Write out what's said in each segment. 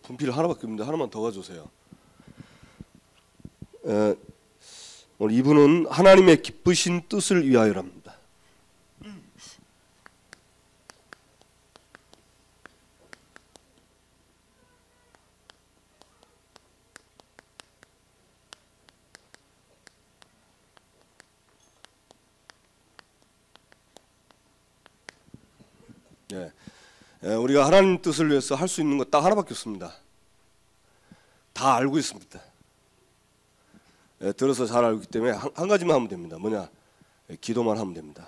분필 하나밖에 없는데 하나만 더 가져오세요. 오늘 이분은 하나님의 기쁘신 뜻을 위하여랍니다. 우리가 하나님 뜻을 위해서 할 수 있는 것 딱 하나밖에 없습니다. 다 알고 있습니다. 들어서 잘 알고 있기 때문에 한 가지만 하면 됩니다. 뭐냐? 기도만 하면 됩니다.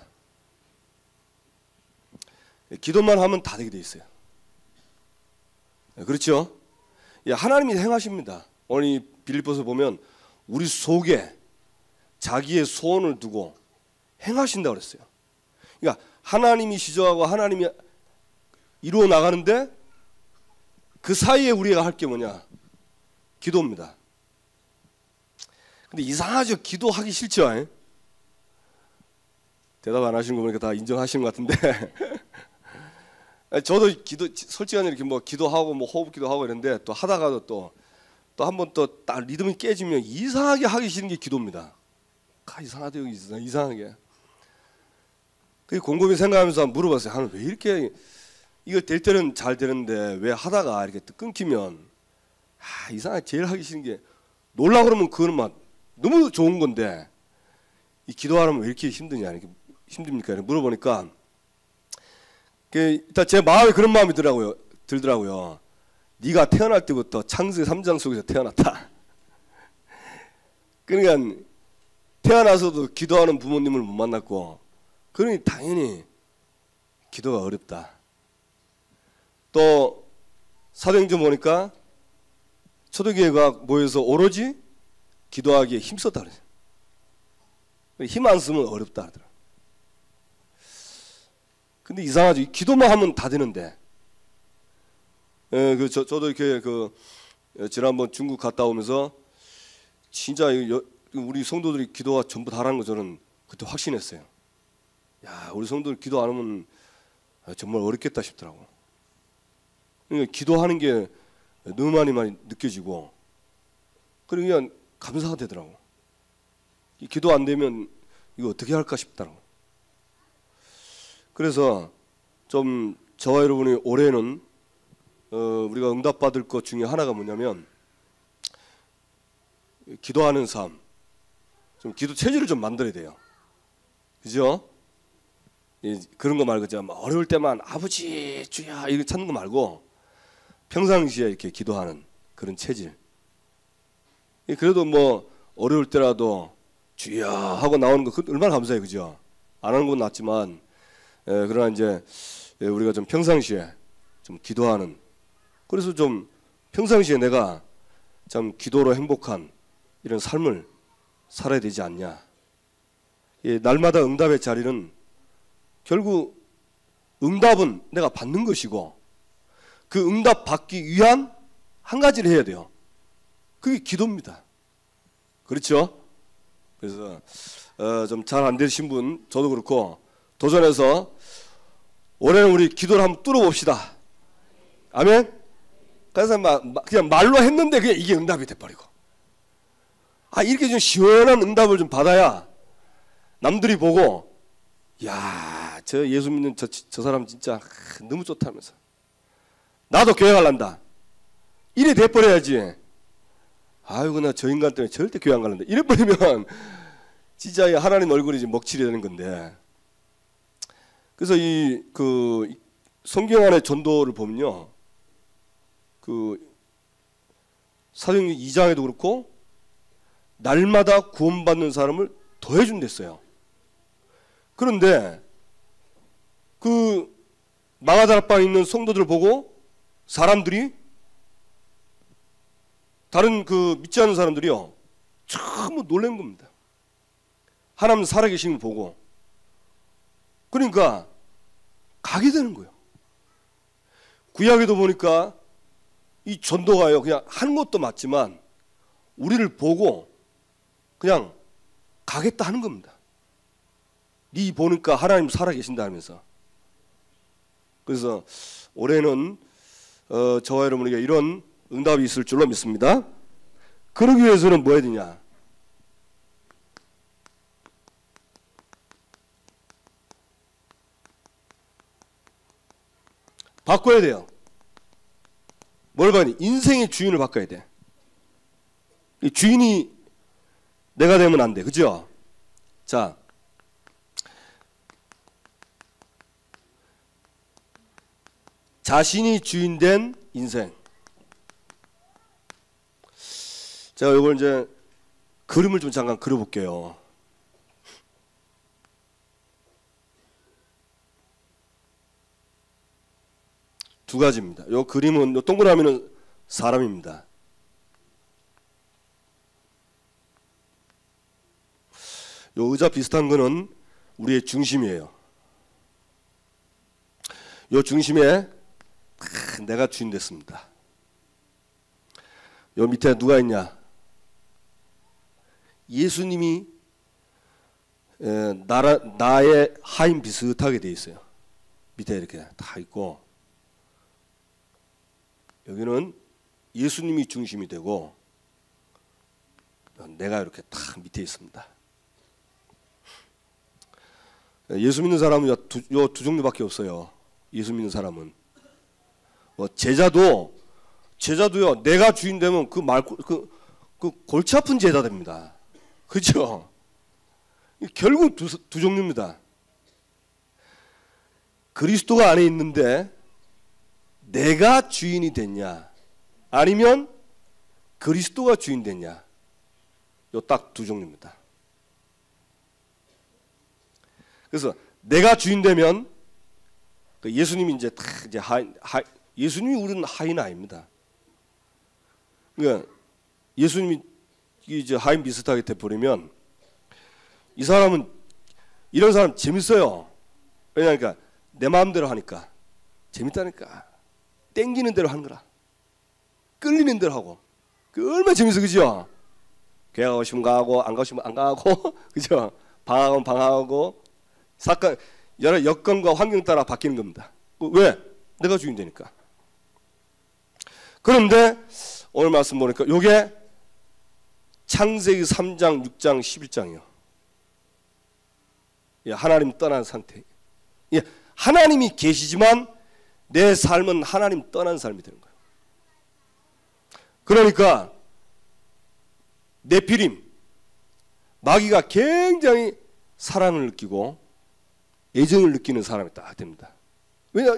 기도만 하면 다 되게 돼 있어요. 그렇죠? 하나님이 행하십니다. 오늘 이 빌립보서 보면 우리 속에 자기의 소원을 두고 행하신다고 그랬어요. 그러니까 하나님이 시작하고 하나님이 이루어 나가는데 그 사이에 우리가 할 게 뭐냐? 기도입니다. 근데 이상하죠? 기도하기 싫죠? 대답 안 하시는 거 보니까 다 인정하시는 것 같은데 저도 솔직하게 이렇게 뭐 기도하고 뭐 호흡 기도하고 이랬는데 또 하다가도 또 한 번 또 딱 리듬이 깨지면 이상하게 하기 싫은 게 기도입니다. 이상하대요, 이상하게. 그 곰곰이 생각하면서 물어봤어요. 하나님 왜 이렇게 이거 될 때는 잘 되는데 왜 하다가 이렇게 끊기면 이상하게 제일 하기 싫은 게 놀라 그러면 그거는 막 너무 좋은 건데 이 기도하려면 왜 이렇게 힘드냐, 이렇게 힘듭니까? 이렇게 물어보니까 일단 제 마음에 그런 마음이 들더라고요. 네가 태어날 때부터 창세기 3장 속에서 태어났다. 그러니까 태어나서도 기도하는 부모님을 못 만났고, 그러니 당연히 기도가 어렵다. 또 사도행전 보니까 초대교회가 모여서 오로지 기도하기에 힘썼다 그래요. 힘 안 쓰면 어렵다 하더라. 근데 이상하죠. 기도만 하면 다 되는데. 저도 이렇게 지난번 중국 갔다 오면서 진짜 우리 성도들이 기도가 전부 다라는 거 저는 그때 확신했어요. 우리 성도들 기도 안 하면 정말 어렵겠다 싶더라고. 그러니까 기도하는 게 너무 많이 느껴지고, 그리고 그냥 감사가 되더라고. 기도 안 되면 이거 어떻게 할까 싶더라고. 그래서 좀 저와 여러분이 올해는 우리가 응답받을 것 중에 하나가 뭐냐면 기도하는 삶, 좀 기도 체질을 좀 만들어야 돼요. 그죠? 그런 거 말고 좀 어려울 때만 아버지 주야 이렇게 찾는 거 말고 평상시에 이렇게 기도하는 그런 체질. 그래도 뭐 어려울 때라도 주야 하고 나오는 거 얼마나 감사해요, 그죠? 안 하는 건 낫지만 그러나 이제 우리가 좀 평상시에 좀 기도하는, 그래서 좀 평상시에 내가 참 기도로 행복한 이런 삶을 살아야 되지 않냐. 날마다 응답의 자리는 결국 응답은 내가 받는 것이고, 그 응답 받기 위한 한 가지를 해야 돼요. 그게 기도입니다. 그렇죠? 그래서 좀 잘 안 되신 분, 저도 그렇고 도전해서 올해는 우리 기도를 한번 뚫어봅시다. 아멘? 그래서 그냥 말로 했는데 그냥 이게 응답이 돼버리고, 이렇게 좀 시원한 응답을 좀 받아야 남들이 보고 야, 저 예수 믿는 저 사람 진짜 너무 좋다면서 나도 교회 갈란다 이래 돼버려야지. 아이고 나 저 인간 때문에 절대 교회 안 갈란다 이래 버리면 진짜 하나님 얼굴이 이제 먹칠이 되는 건데. 그래서 성경 안의 전도를 보면요, 사도행전 2장에도 그렇고 날마다 구원받는 사람을 더해준댔어요. 그런데 마가다락방에 있는 성도들을 보고 사람들이, 다른 믿지 않는 사람들이요 전부 놀란 겁니다. 하나님 살아계신 걸 보고. 그러니까 가게 되는 거예요. 구약에도 보니까 이 전도가요 그냥 하는 것도 맞지만 우리를 보고 그냥 가겠다 하는 겁니다. 네 보니까 하나님 살아계신다 하면서. 그래서 올해는 저와 여러분에게 이런 응답이 있을 줄로 믿습니다. 그러기 위해서는 뭐 해야 되냐? 바꿔야 돼요. 뭘 봐니? 인생의 주인을 바꿔야 돼. 이 주인이 내가 되면 안 돼. 그죠? 자, 자신이 주인 된 인생. 제가 이걸 이제 그림을 좀 잠깐 그려볼게요. 두 가지입니다. 요 그림은, 요 동그라미는 사람입니다. 요 의자 비슷한 거는 우리의 중심이에요. 요 중심에 내가 주인 됐습니다. 요 밑에 누가 있냐? 예수님이 나의 하인 비슷하게 돼 있어요. 밑에 이렇게 다 있고, 여기는 예수님이 중심이 되고 내가 이렇게 딱 밑에 있습니다. 예수 믿는 사람은 요 두 종류밖에 없어요. 예수 믿는 사람은 제자도요. 내가 주인 되면 그 골치 아픈 제자 됩니다. 그렇죠? 결국 두 종류입니다. 그리스도가 안에 있는데 내가 주인이 됐냐, 아니면 그리스도가 주인 됐냐. 요 딱 두 종류입니다. 그래서 내가 주인 되면 예수님이 이제 예수님이 우리는 하인 아닙니다. 그러니까 예수님이 이제 하인 비슷하게 돼버리면 이 사람은, 이런 사람 재밌어요. 왜냐니까 내 마음대로 하니까 재밌다니까. 땡기는 대로 하는 거라. 끌리는 대로 하고. 그 얼마나 재밌어, 그죠? 교회 가고 싶으면 가고, 안 가고 싶으면 안 가고, 그죠? 방학은 방학하고, 사건, 여러 여건과 환경 따라 바뀌는 겁니다. 왜? 내가 주인 되니까. 그런데 오늘 말씀 보니까 요게 창세기 3장, 6장, 11장이요. 예, 하나님 떠난 상태. 예, 하나님이 계시지만 내 삶은 하나님 떠난 삶이 되는 거예요. 그러니까 네피림, 마귀가 굉장히 사랑을 느끼고 애정을 느끼는 사람이 딱 됩니다. 왜냐,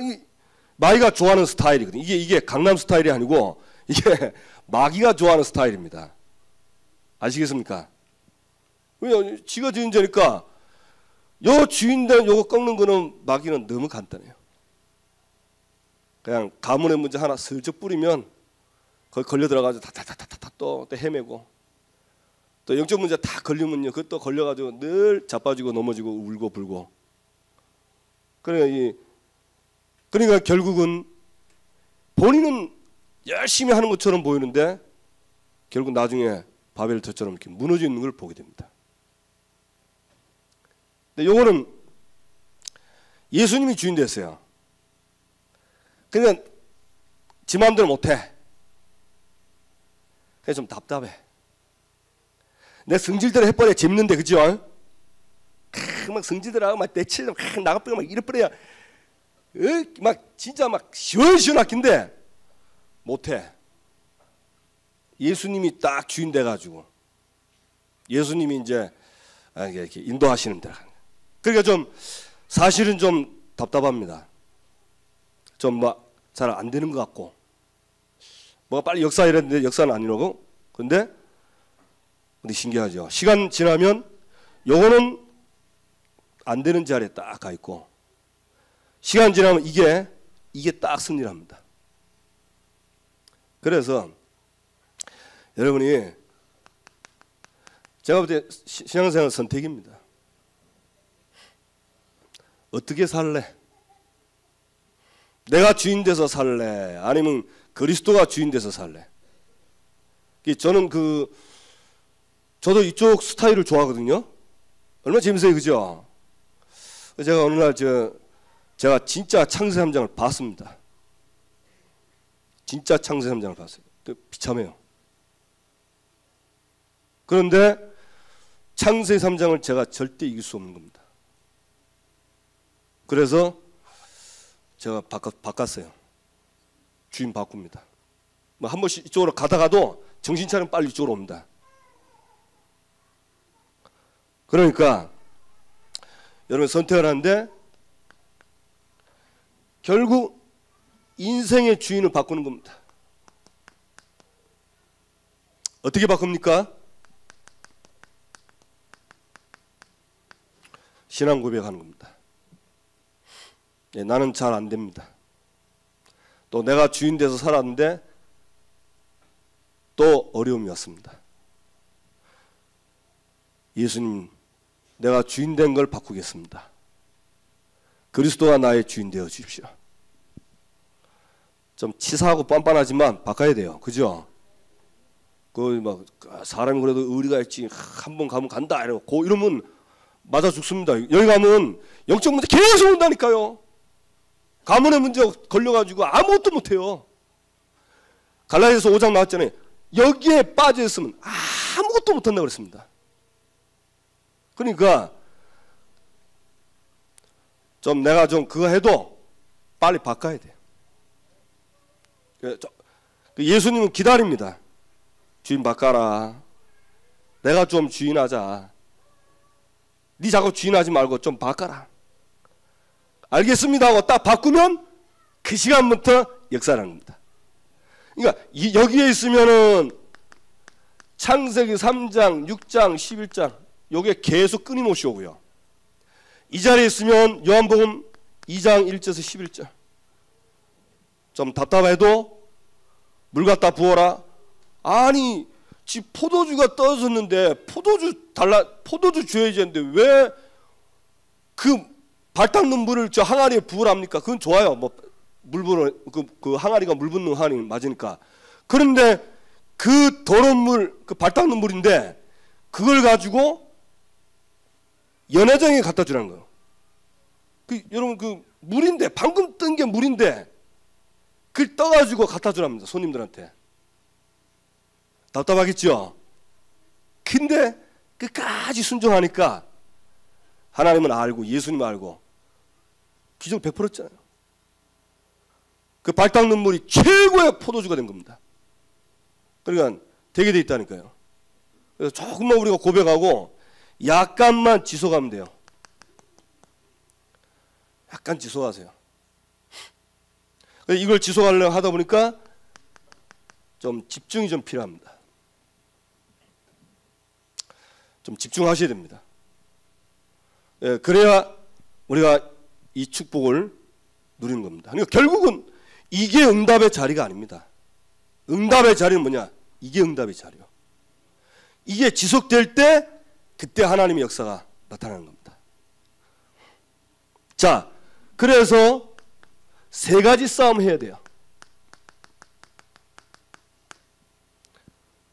마귀가 좋아하는 스타일이거든요. 이게 강남 스타일이 아니고 이게 마귀가 좋아하는 스타일입니다. 아시겠습니까? 왜냐, 지가 주인자니까 요 주인된 요거 꺾는 거는 마귀는 너무 간단해요. 그냥 가문의 문제 하나 슬쩍 뿌리면 거기 걸려 들어가지고 다다다다다 또 헤매고, 또 영적 문제 다 걸리면요 그것도 걸려가지고 늘 자빠지고 넘어지고 울고 불고. 그러니까 결국은 본인은 열심히 하는 것처럼 보이는데 결국 나중에 바벨탑처럼 이렇게 무너져 있는 걸 보게 됩니다. 근데 요거는 예수님이 주인 됐어요. 그러니까 지 마음대로 못해. 그래서 좀 답답해. 내 성질대로 해버려야 재밌는데, 그죠? 막 성질대로 하고 막 내치려 막 나가버려 막 이래버려야 막 진짜 막 시원시원하긴데 못해. 예수님이 딱 주인 돼가지고 예수님이 이제 이렇게 인도하시는 데라. 그러니까 좀 사실은 좀 답답합니다. 좀 막 잘 안 되는 것 같고, 뭐가 빨리 역사 이랬는데 역사는 안 이러고. 근데 신기하죠. 시간 지나면 요거는 안 되는 자리에 딱 가 있고, 시간 지나면 이게 딱 승리를 합니다. 그래서 여러분이, 제가 볼 때 신앙생활은 선택입니다. 어떻게 살래? 내가 주인 돼서 살래? 아니면 그리스도가 주인 돼서 살래? 저는 저도 이쪽 스타일을 좋아하거든요. 얼마나 재밌어요, 그죠? 제가 어느 날 제가 진짜 창세기 3장을 봤습니다. 진짜 창세기 3장을 봤어요. 비참해요. 그런데 창세기 3장을 제가 절대 이길 수 없는 겁니다. 그래서 제가 바꿨어요. 주인 바꿉니다. 뭐 한 번씩 이쪽으로 가다가도 정신 차리면 빨리 이쪽으로 옵니다. 그러니까 여러분 선택을 하는데 결국 인생의 주인을 바꾸는 겁니다. 어떻게 바꿉니까? 신앙 고백하는 겁니다. 예, 나는 잘 안 됩니다. 또 내가 주인 돼서 살았는데 또 어려움이 왔습니다. 예수님, 내가 주인 된 걸 바꾸겠습니다. 그리스도가 나의 주인 되어 주십시오. 좀 치사하고 뻔뻔하지만 바꿔야 돼요. 그죠? 막 사람이 그래도 의리가 있지 한 번 가면 간다 이러고 이러면 맞아 죽습니다. 여기 가면 영적 문제 계속 온다니까요. 가문의 문제 걸려가지고 아무것도 못해요. 갈라디아서 5장 나왔잖아요. 여기에 빠져 있으면 아무것도 못한다고 그랬습니다. 그러니까 좀 내가 좀 그거 해도 빨리 바꿔야 돼요. 예수님은 기다립니다. 주인 바꿔라. 내가 좀 주인하자. 네 자꾸 주인하지 말고 좀 바꿔라. 알겠습니다 하고 딱 바꾸면 그 시간부터 역사를 합니다. 그러니까 여기에 있으면은 창세기 3장, 6장, 11장 요게 계속 끊임없이 오고요. 이 자리에 있으면 요한복음 2장 1절에서 11절 좀 답답해도 물 갖다 부어라. 아니 지 포도주가 떨어졌는데 포도주 줘야지 했는데 왜 그 발닦는 물을 저 항아리에 부으랍니까? 그건 좋아요. 뭐 물 부어 그 항아리가 물 붓는 항아리 맞으니까. 그런데 그 더러운 물, 그 발닦는 물인데 그걸 가지고 연회장에 갖다 주라는 거예요. 여러분 그 물인데 방금 뜬 게 물인데 그걸 떠가지고 갖다 주랍니다. 손님들한테. 답답하겠죠? 근데 끝까지 순종하니까 하나님은 알고 예수님 알고 기적 베풀었잖아요. 그 발닦는 물이 최고의 포도주가 된 겁니다. 그러니까 되게 돼 있다니까요. 그래서 조금만 우리가 고백하고 약간만 지속하면 돼요. 약간 지속하세요. 이걸 지속하려고 하다 보니까 좀 집중이 좀 필요합니다. 좀 집중하셔야 됩니다. 예, 그래야 우리가 이 축복을 누리는 겁니다. 그러니까 결국은 이게 응답의 자리가 아닙니다. 응답의 자리는 뭐냐? 이게 응답의 자리요. 이게 지속될 때 그때 하나님의 역사가 나타나는 겁니다. 자, 그래서 세 가지 싸움 해야 돼요.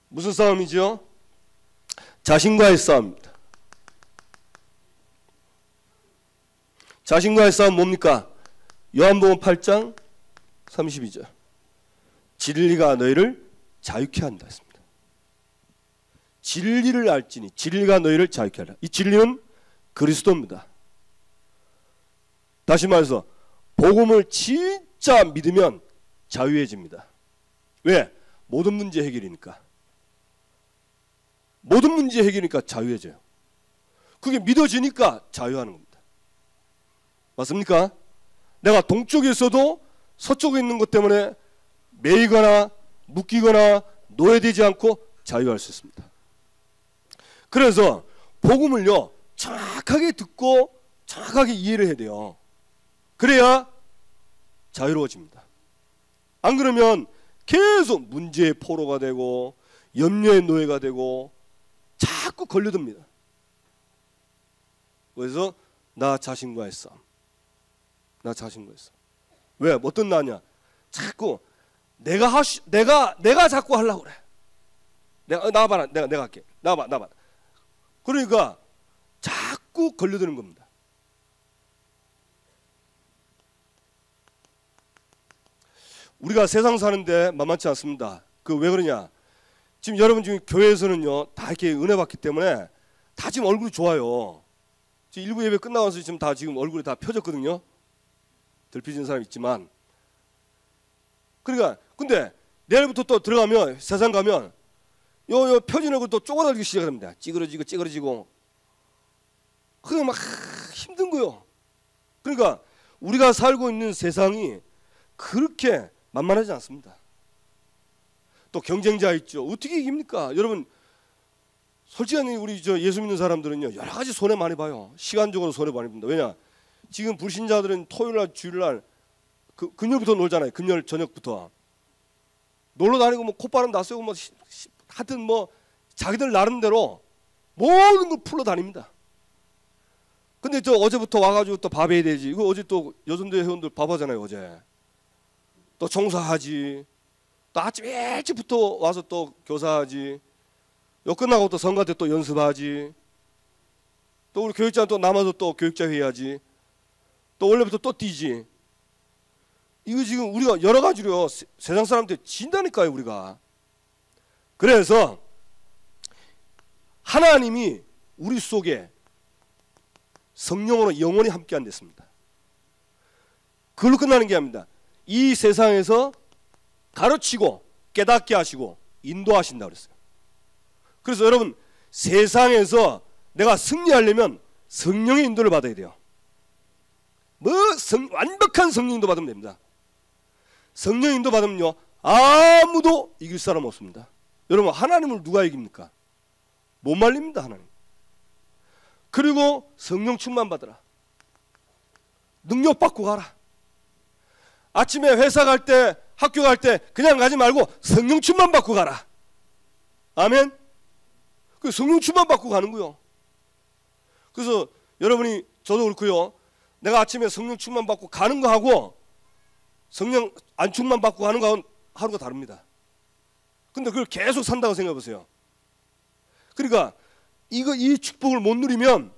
무슨 싸움이죠? 자신과의 싸움입니다. 자신과의 싸움 뭡니까? 요한복음 8장 32절. 진리가 너희를 자유케 한다 했습니다. 진리를 알지니 진리가 너희를 자유케 하라. 이 진리는 그리스도입니다. 다시 말해서 복음을 진짜 믿으면 자유해집니다. 왜? 모든 문제 해결이니까. 모든 문제 해결이니까 자유해져요. 그게 믿어지니까 자유하는 겁니다. 맞습니까? 내가 동쪽에 있어도 서쪽에 있는 것 때문에 매이거나 묶이거나 노예되지 않고 자유할 수 있습니다. 그래서 복음을요 정확하게 듣고 정확하게 이해를 해야 돼요. 그래야 자유로워집니다. 안 그러면 계속 문제의 포로가 되고 염려의 노예가 되고 자꾸 걸려듭니다. 그래서 나 자신과의 싸움. 나 자신과의 싸움. 왜? 어떤 나냐? 자꾸 내가 자꾸 하려고 그래. 나와봐라. 내가 할게. 나와봐. 그러니까 자꾸 걸려드는 겁니다. 우리가 세상 사는데 만만치 않습니다. 그 왜 그러냐? 지금 여러분 지금 교회에서는요 다 이렇게 은혜 받기 때문에 다 지금 얼굴이 좋아요. 지금 일부 예배 끝나고 나서 지금 다 지금 얼굴이 다 펴졌거든요. 덜 펴진 사람 있지만. 그러니까 근데 내일부터 또 들어가면 세상 가면 요 펴진 얼굴 또 쪼그라들기 시작합니다. 찌그러지고 그게 막 힘든 거요. 그러니까 우리가 살고 있는 세상이 그렇게 만만하지 않습니다. 또 경쟁자 있죠. 어떻게 이깁니까? 여러분 솔직히 우리 저 예수 믿는 사람들은요 여러 가지 손해 많이 봐요. 시간적으로 손해 많이 봅니다. 왜냐? 지금 불신자들은 토요일날 주일날 금요일부터 놀잖아요. 금요일 저녁부터 놀러 다니고 뭐 콧바람 낯세고 뭐 하여튼 뭐 자기들 나름대로 모든 걸 풀러 다닙니다. 근데 저 어제부터 와가지고 또 밥해야 되지. 이거 어제 또 여선대 회원들 밥하잖아요. 어제 또 종사하지. 또 아침 일찍부터 와서 또 교사하지. 요 끝나고 또 성가 때 또 연습하지. 또 우리 교육자 또 남아서 또 교육자 회의하지. 또 원래부터 또 뛰지. 이거 지금 우리가 여러 가지로 세상 사람한테 진다니까요. 우리가. 그래서 하나님이 우리 속에 성령으로 영원히 함께 한댔습니다. 그걸로 끝나는 게 아닙니다. 이 세상에서 가르치고 깨닫게 하시고 인도하신다 그랬어요. 그래서 여러분 세상에서 내가 승리하려면 성령의 인도를 받아야 돼요. 완벽한 성령 인도 받으면 됩니다. 성령 인도 받으면요 아무도 이길 사람 없습니다. 여러분 하나님을 누가 이깁니까? 못 말립니다. 하나님. 그리고 성령 충만 받으라. 능력 받고 가라. 아침에 회사 갈 때 학교 갈 때 그냥 가지 말고 성령 충만 받고 가라. 아멘. 그 성령 충만 받고 가는 거요. 그래서 여러분이 저도 그렇고요. 내가 아침에 성령 충만 받고 가는 거 하고 성령 안 충만 받고 가는 거하고는 하루가 다릅니다. 근데 그걸 계속 산다고 생각해 보세요. 그러니까 이 축복을 못 누리면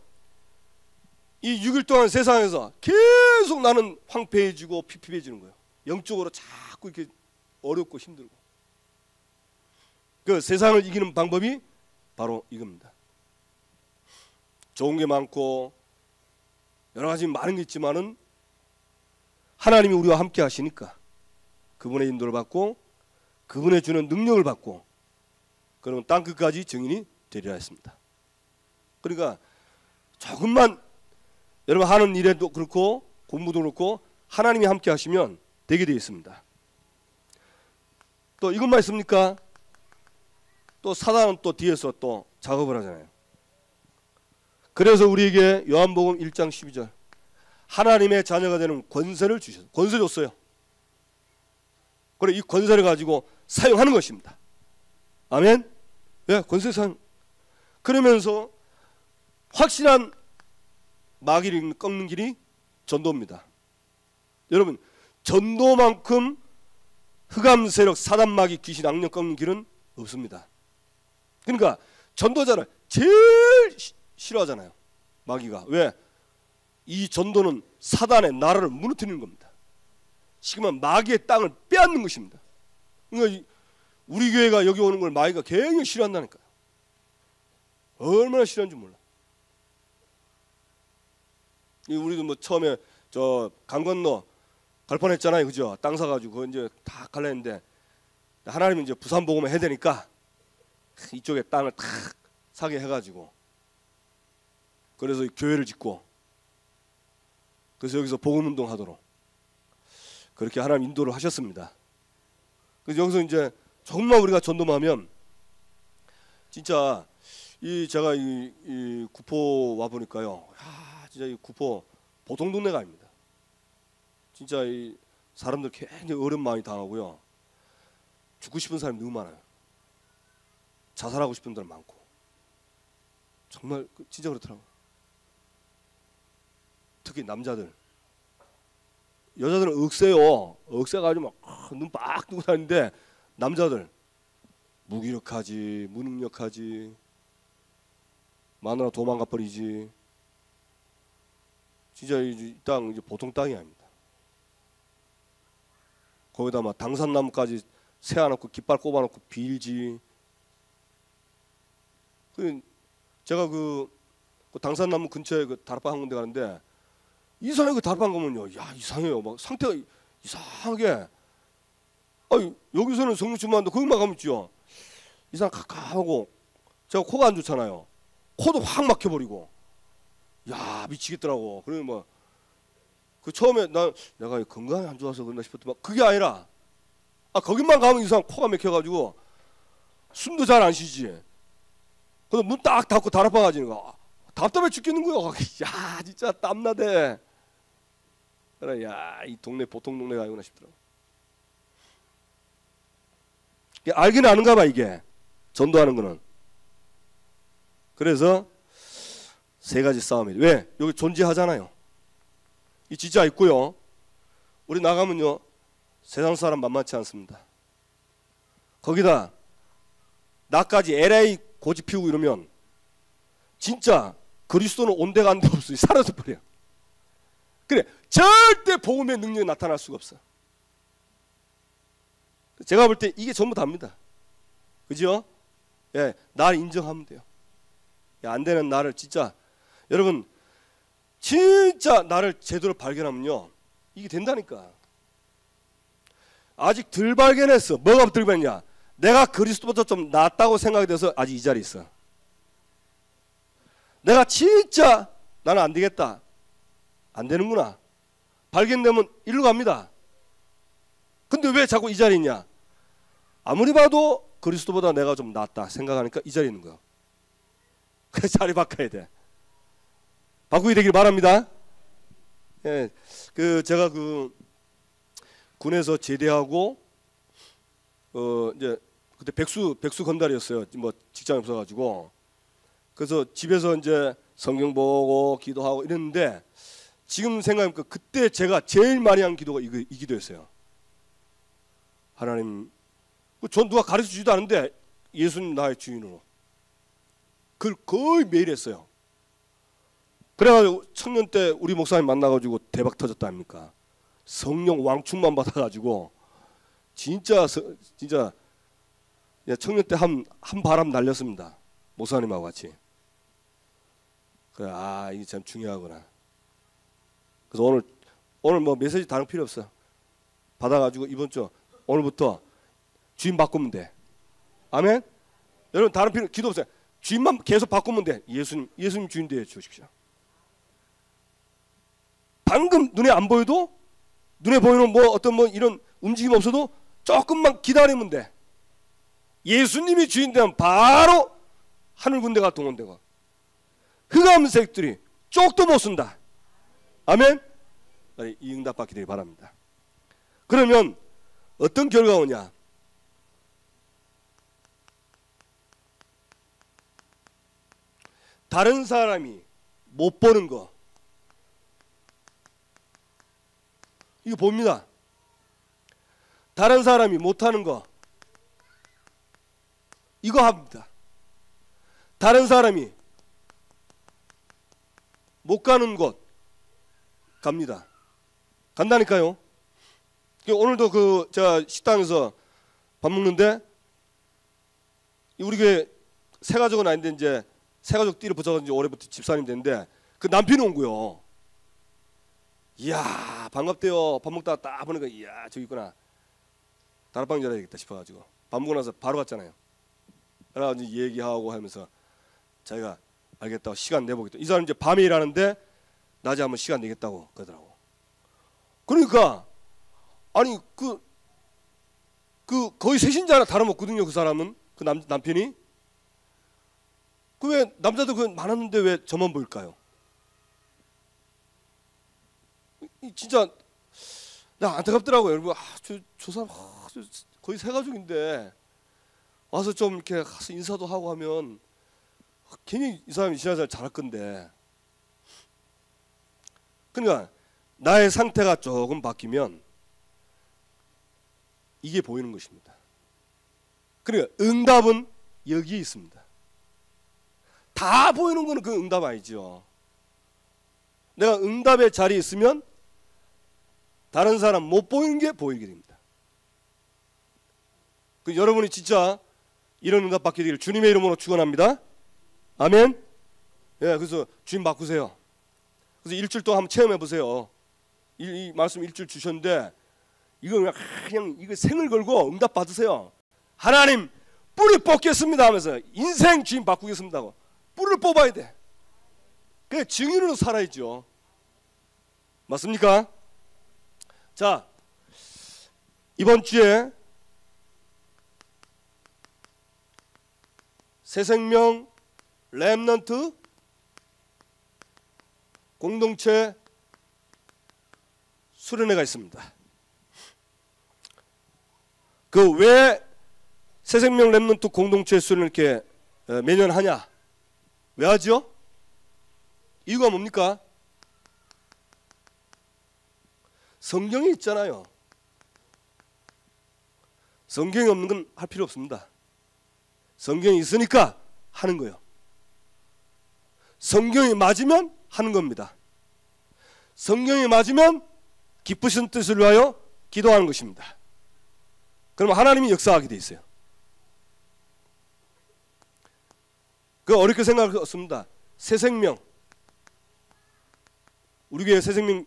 이 6일 동안 세상에서 계속 나는 황폐해지고 피폐해지는 거예요. 영적으로 자꾸 이렇게 어렵고 힘들고. 그 세상을 이기는 방법이 바로 이겁니다. 좋은 게 많고 여러 가지 많은 게 있지만은 하나님이 우리와 함께 하시니까 그분의 인도를 받고 그분의 주는 능력을 받고 그러면 땅끝까지 증인이 되리라 했습니다. 그러니까 조금만 여러분 하는 일에도 그렇고 공부도 그렇고 하나님이 함께 하시면 되게 되어 있습니다. 또 이것만 있습니까? 또 사단은 또 뒤에서 또 작업을 하잖아요. 그래서 우리에게 요한복음 1장 12절 하나님의 자녀가 되는 권세를 주셨어요. 권세 줬어요. 그래 이 권세를 가지고 사용하는 것입니다. 아멘. 예, 권세 사용. 그러면서 확실한 마귀를 꺾는 길이 전도입니다. 여러분 전도만큼 흑암 세력 사단 마귀 귀신 악령 꺾는 길은 없습니다. 그러니까 전도자를 제일 싫어하잖아요. 마귀가. 왜? 이 전도는 사단의 나라를 무너뜨리는 겁니다. 지금은 마귀의 땅을 빼앗는 것입니다. 그러니까 우리 교회가 여기 오는 걸 마귀가 굉장히 싫어한다니까요. 얼마나 싫어하는지 몰라. 우리도 뭐 처음에 저 강 건너 갈 뻔했잖아요, 그죠? 땅 사가지고 이제 다 갈라 했는데 하나님은 이제 부산 복음을 해야 되니까 이쪽에 땅을 탁 사게 해가지고 그래서 교회를 짓고 그래서 여기서 복음 운동 하도록 그렇게 하나님 인도를 하셨습니다. 그래서 여기서 이제 조금만 우리가 전도하면 진짜 제가 이 구포 와 보니까요. 진짜 이 구포 보통 동네가 아닙니다. 진짜 이 사람들 굉장히 어려움 많이 당하고요. 죽고 싶은 사람이 너무 많아요. 자살하고 싶은 사람 많고. 정말 진짜 그렇더라고요. 특히 남자들. 여자들은 억세요. 억세가지고 막 눈 빡 뜨고 다니는데 남자들 무기력하지, 무능력하지, 마누라 도망가 버리지. 진짜 이 땅 이제 보통 땅이 아닙니다. 거기다 막 당산나무까지 세워놓고 깃발 꼽아놓고 빌지. 제가 그 당산나무 근처에 그 다락방 한 군데 가는데 이상하게 그 다락방 가면요, 야 이상해요. 막 상태가 이상하게. 아니 여기서는 성령 충만한데 거기만 가면 있죠. 이상 카카하고 제가 코가 안 좋잖아요. 코도 확 막혀버리고. 야 미치겠더라고. 그러면 뭐 그 처음에 내가 건강이 안 좋아서 그런가 싶었더만 그게 아니라 거기만 가면 이상 코가 막혀가지고 숨도 잘 안 쉬지. 그래서 문 딱 닫고 다락방 가지는 거. 답답해 죽겠는 거야. 야 진짜 땀나대. 그래 야이 동네 보통 동네가 아니구나 싶더라고. 알기는 아는가 봐 이게 전도하는 거는. 그래서 세 가지 싸움이에요. 왜? 여기 존재하잖아요. 이 진짜 있고요. 우리 나가면요 세상 사람 만만치 않습니다. 거기다 나까지 LA 고집 피우고 이러면 진짜 그리스도는 온데 간데 없어요. 사라져 버려. 그래 절대 복음의 능력이 나타날 수가 없어. 제가 볼 때 이게 전부 답니다. 그죠? 예, 날 인정하면 돼요. 안 되는 나를 진짜 여러분 진짜 나를 제대로 발견하면요 이게 된다니까. 아직 덜 발견했어. 뭐가 덜 발견했냐? 내가 그리스도보다 좀 낫다고 생각이 돼서 아직 이 자리에 있어. 내가 진짜 나는 안 되겠다. 안 되는구나. 발견되면 일로 갑니다. 근데 왜 자꾸 이 자리에 있냐? 아무리 봐도 그리스도보다 내가 좀 낫다 생각하니까 이 자리에 있는 거야. 그 자리 바꿔야 돼. 바꾸게 되길 바랍니다. 예, 제가 군에서 제대하고 이제 그때 백수 건달이었어요. 뭐 직장이 없어가지고. 그래서 집에서 이제 성경 보고 기도하고 이랬는데 지금 생각해보니까 그때 제가 제일 많이 한 기도가 이 기도였어요. 하나님, 전 누가 가르쳐주지도 않은데 예수님 나의 주인으로. 그걸 거의 매일 했어요. 그래가지고 청년 때 우리 목사님 만나가지고 대박 터졌다 아닙니까? 성령 왕충만 받아가지고 진짜 청년 때 한 바람 날렸습니다. 목사님하고 같이. 그래 이게 참 중요하구나. 그래서 오늘 뭐 메시지 다른 필요 없어. 받아가지고 이번 주 오늘부터 주인 바꾸면 돼. 아멘. 여러분 다른 필요 기도 없어요. 주인만 계속 바꾸면 돼. 예수님 주인 되어 주십시오. 방금 눈에 안 보여도 눈에 보이는 뭐 어떤 뭐 이런 움직임 없어도 조금만 기다리면 돼. 예수님이 주인 되면 바로 하늘 군대가 동원되고 흑암색들이 쪽도 못 쓴다. 아멘. 이 응답 받게 되길 바랍니다. 그러면 어떤 결과가 오냐? 다른 사람이 못 보는 거 이거 봅니다. 다른 사람이 못하는 거 이거 합니다. 다른 사람이 못 가는 곳 갑니다. 간다니까요. 오늘도 제가 식당에서 밥 먹는데 우리 교회 새 가족은 아닌데 이제 새 가족 띠를 붙여서 이제 올해부터 집사님 됐는데 그 남편이 온 거요. 이야 반갑대요. 밥 먹다가 딱 보니까 이야 저기 있구나. 다락방 열어야겠다 싶어가지고 밥 먹고 나서 바로 갔잖아요. 그래가지고 얘기하고 하면서 자기가 알겠다고 시간 내보겠다. 이 사람 이제 밤에 일하는데 낮에 한번 시간 내겠다고 그러더라고. 그러니까 아니 거의 세신자나 다름없거든요. 그 사람은 그 남편이. 그 왜 남자도 많았는데 왜 저만 보일까요? 진짜 나 안타깝더라고요. 여러분 저 사람 거의 새 가족인데 와서 좀 이렇게 가서 인사도 하고 하면 괜히 이 사람이 신앙생활 잘할 건데. 그러니까 나의 상태가 조금 바뀌면 이게 보이는 것입니다. 그러니까 응답은 여기에 있습니다. 다 보이는 거는 그 응답 아니죠. 내가 응답의 자리에 있으면 다른 사람 못 보이는 게 보이게 됩니다. 그 여러분이 진짜 이런 응답 받게 되기를 주님의 이름으로 축원합니다. 아멘. 예, 그래서 주님 바꾸세요. 그래서 일주일 동안 한번 체험해 보세요. 이 말씀 일주일 주셨는데 이거 그냥 이거 생을 걸고 응답 받으세요. 하나님 뿌리 뽑겠습니다 하면서 인생 주님 바꾸겠습니다 하고 뿌리를 뽑아야 돼. 그게 증인으로 살아야죠. 맞습니까? 자, 이번 주에 새생명 렘넌트 공동체 수련회가 있습니다. 그 왜 새생명 렘넌트 공동체 수련을 이렇게 매년 하냐? 왜 하죠? 이유가 뭡니까? 성경에 있잖아요. 성경이 없는 건 할 필요 없습니다. 성경이 있으니까 하는 거예요. 성경이 맞으면 하는 겁니다. 성경이 맞으면 기쁘신 뜻을 위하여 기도하는 것입니다. 그러면 하나님이 역사하게 돼 있어요. 그 어렵게 생각할 수 없습니다. 새생명, 우리 교회 새생명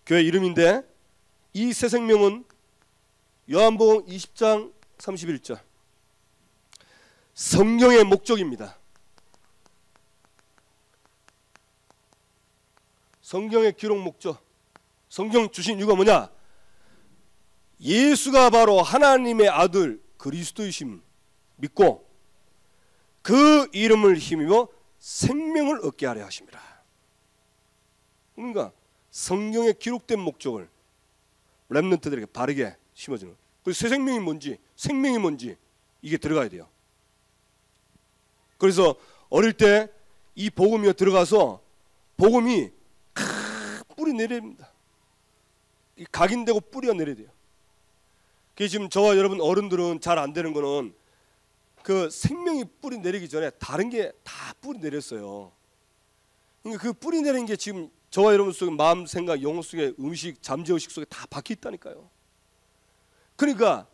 교회 이름인데 이 새생명은 요한복음 20장 31절 성경의 목적입니다. 성경의 기록 목적, 성경 주신 이유가 뭐냐? 예수가 바로 하나님의 아들 그리스도이심 믿고 그 이름을 힘입어 생명을 얻게 하려 하심이라. 그러니까 성경에 기록된 목적을 렘넌트들에게 바르게 심어주는. 그 새 생명이 뭔지, 생명이 뭔지 이게 들어가야 돼요. 그래서 어릴 때 이 복음이 들어가서 복음이 뿌리 내려야 됩니다. 각인되고 뿌리가 내려야 돼요. 그게 지금 저와 여러분 어른들은 잘 안 되는 거는 그 생명이 뿌리 내리기 전에 다른 게 다 뿌리 내렸어요. 그러니까 그 뿌리 내린 게 지금 저와 여러분 속에 마음, 생각, 영혼 속에 음식, 잠재의식 속에 다 박혀 있다니까요. 그러니까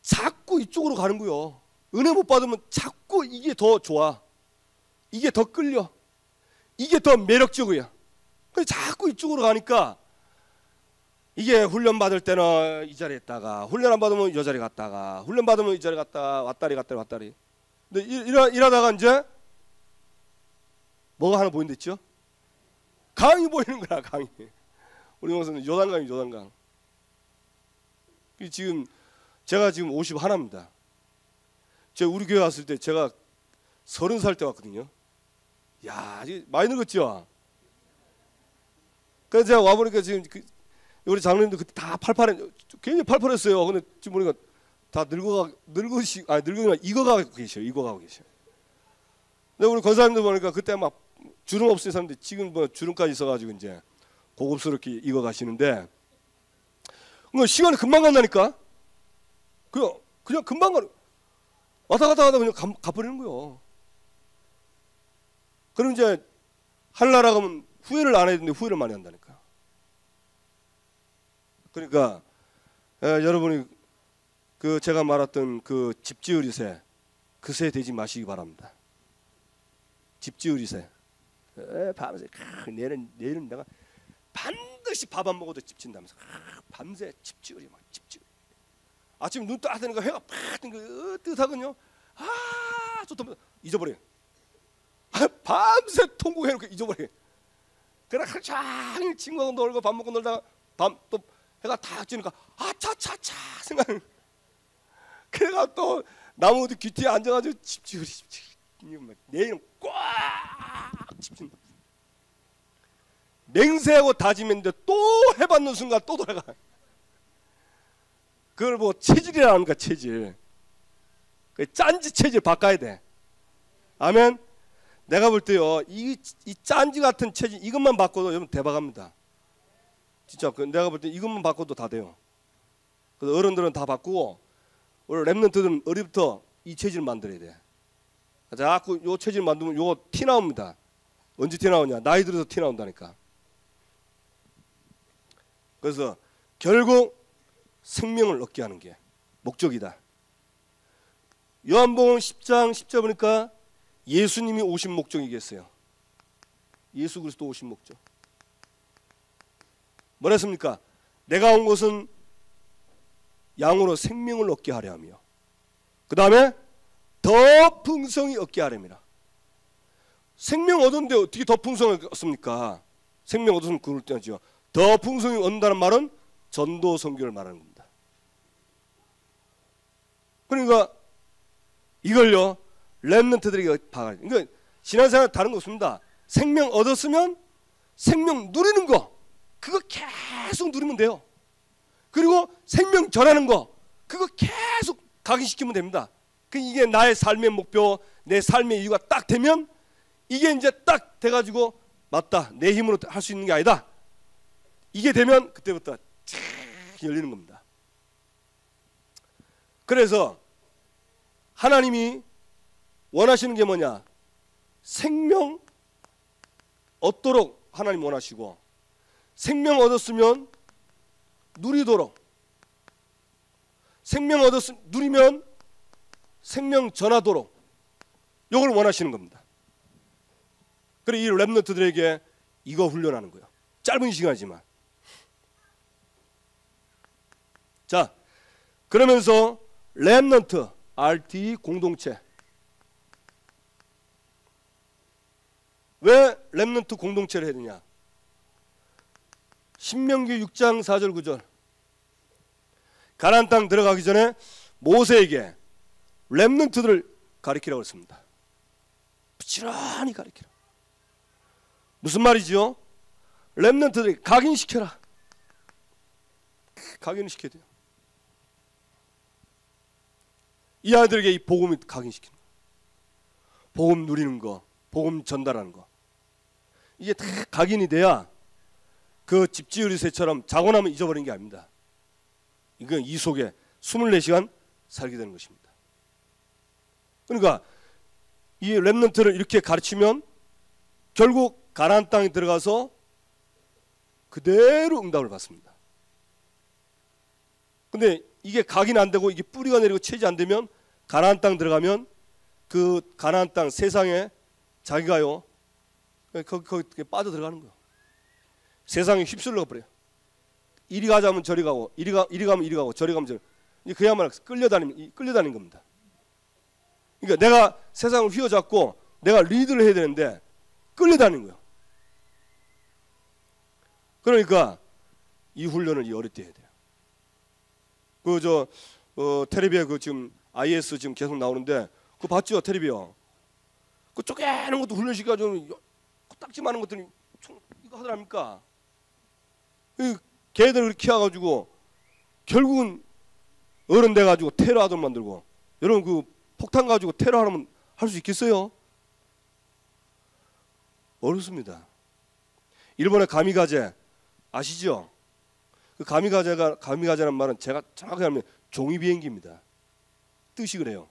자꾸 이쪽으로 가는 거요. 은혜 못 받으면 자꾸 이게 더 좋아. 이게 더 끌려. 이게 더 매력적이야. 자꾸 이쪽으로 가니까 이게 훈련 받을 때는 이 자리에 있다가 훈련 안 받으면 이 자리 갔다가 훈련 받으면 이 자리 갔다가 왔다리 갔다리 왔다리. 근데 이러다가 이제 뭐가 하나 보인다 했죠? 강이 보이는 거야. 강이. 우리 목사는 요단강이 요단강. 지금 제가 지금 51입니다. 제가 우리 교회 왔을 때 제가 30살 때 왔거든요. 야, 많이 늙었죠? 그래서 제가 와보니까 지금 우리 장로님도 그때 다 굉장히 팔팔했어요. 근데 지금 보니까 다 익어가고 계셔요. 익어가고 계셔요. 근데 우리 권사님들 보니까 그때 막 주름 없으신 사람들 지금 뭐 주름까지 있어가지고 이제 고급스럽게 익어가시는데, 시간이 금방 간다니까. 그냥 금방 왔다 갔다 하다 그냥 가버리는 거요. 그럼 이제 하늘나라 가면 후회를 안 해야 되는데 후회를 많이 한다니까. 그러니까 여러분이 그 제가 말했던 그 집지으리새 그새 되지 마시기 바랍니다. 집지으리새. 밤새 내일은 내가 반드시 밥 안 먹어도 집진다면서 밤새 집지으리 막 집지으리. 아침 눈 따뜻하니까 해가 팍 뜨는 거 뜨뜻하거든요. 아 좋다 잊어버려. 밤새 통곡해놓고 잊어버려. 그래 하루 종일 친구하고 놀고 밥 먹고 놀다가 밤 또 해가 탁 지니까 아차차차 생각. 그래가 또 나무 귀 뒤에 앉아가지고 집지으리 내일은 꽉 집진다. 맹세하고 다짐했는데 또 해받는 순간 또 돌아가. 그걸 뭐 체질이라는 거야. 체질. 짠지 체질 바꿔야 돼. 아멘. 내가 볼 때요 이 짠지 같은 체질 이것만 바꿔도 여러분 대박합니다. 진짜 내가 볼 때 이것만 바꿔도 다 돼요. 그래서 어른들은 다 바꾸고 우리 렘넌트들은 어리부터 이 체질을 만들어야 돼. 자꾸 요 체질 만들면 요거 티 나옵니다. 언제 티 나오냐? 나이 들어서 티 나온다니까. 그래서 결국 생명을 얻게 하는 게 목적이다. 요한복음 10장 10절 보니까 예수님이 오신 목적이겠어요. 예수 그리스도 오신 목적. 뭐라 했습니까? 내가 온 것은 양으로 생명을 얻게 하려 하며 그 다음에 더 풍성히 얻게 하려니라. 생명 얻었는데 어떻게 더 풍성을 얻습니까? 생명 얻었으면 그럴 때죠. 더 풍성히 얻는다는 말은 전도 선교를 말하는 겁니다. 그러니까 이걸요 렘넌트들에게 박아야 돼요. 그러니까 신앙생활 다른 거 없습니다. 생명 얻었으면 생명 누리는 거 그거 계속 누리면 돼요. 그리고 생명 전하는 거 그거 계속 각인시키면 됩니다. 이게 나의 삶의 목표, 내 삶의 이유가 딱 되면 이게 이제 딱 돼가지고 맞다 내 힘으로 할 수 있는 게 아니다. 이게 되면 그때부터 쫙 열리는 겁니다. 그래서 하나님이 원하시는 게 뭐냐? 생명 얻도록 하나님 원하시고 생명 얻었으면 누리도록 생명 누리면 생명 전하도록 이걸 원하시는 겁니다. 그래 이 렘넌트들에게 이거 훈련하는 거예요. 짧은 시간이지만. 자, 그러면서 렘넌트 RT 공동체. 왜 렘넌트 공동체를 해야 되냐? 신명기 6장 4절 9절 가나안 땅 들어가기 전에 모세에게 렘넌트들을 가리키라고 했습니다. 부지런히 가리키라. 무슨 말이죠? 렘넌트들이 각인시켜라. 각인을 시켜야 돼요. 이 아이들에게 이 복음을 각인시키는 거. 복음 누리는 거, 복음 전달하는 거. 이게 다 각인이 돼야 그 집지으리 새처럼 자고 나면 잊어버리는 게 아닙니다. 이건 이 속에 24시간 살게 되는 것입니다. 그러니까 이 렘넌트를 이렇게 가르치면 결국 가나안 땅에 들어가서 그대로 응답을 받습니다. 근데 이게 각인 안 되고 이게 뿌리가 내리고 채지 안 되면 가나안 땅 들어가면 그 가나안 땅 세상에 자기가요 거기 빠져 들어가는 거예요. 세상에 휩쓸려 버려요. 이리 가자면 저리 가고 이리 가면 이리 가고 저리 가면 저리. 이제 그야말로 끌려다니는 겁니다. 그러니까 내가 세상을 휘어잡고 내가 리드를 해야 되는데 끌려다니는 거예요. 그러니까 이 훈련을 이 어릴 때 해야 돼요. 텔레비에 지금 IS 지금 계속 나오는데 그거 봤죠? 텔레비요. 그 쪼개는 것도 훈련시켜가지고 딱지많은 것들이 이거 하더랍니까? 걔들 그렇게 키워가지고 결국은 어른 돼가지고 테러하던 만들고. 여러분 그 폭탄 가지고 테러하면 할 수 있겠어요? 어렵습니다. 일본의 가미가제 아시죠? 그 가미가제란 말은 제가 정확하게 하면 종이 비행기입니다. 뜻이 그래요.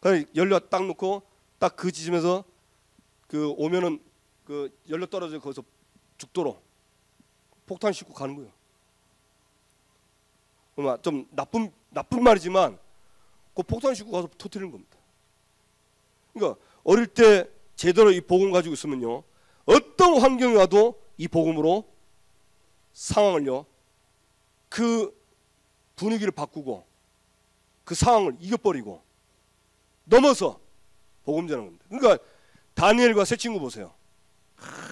그러니까 연료 딱 놓고 딱 그 지점에서 그 오면은 그 연료 떨어져 거기서 죽도록 폭탄 싣고 가는 거예요. 좀 나쁜 말이지만 그 폭탄 싣고 가서 터뜨리는 겁니다. 그러니까 어릴 때 제대로 이 복음 가지고 있으면요 어떤 환경이 와도 이 복음으로 상황을요 그 분위기를 바꾸고 그 상황을 이겨버리고 넘어서 복음 전하는 겁니다. 그러니까 다니엘과 세 친구 보세요.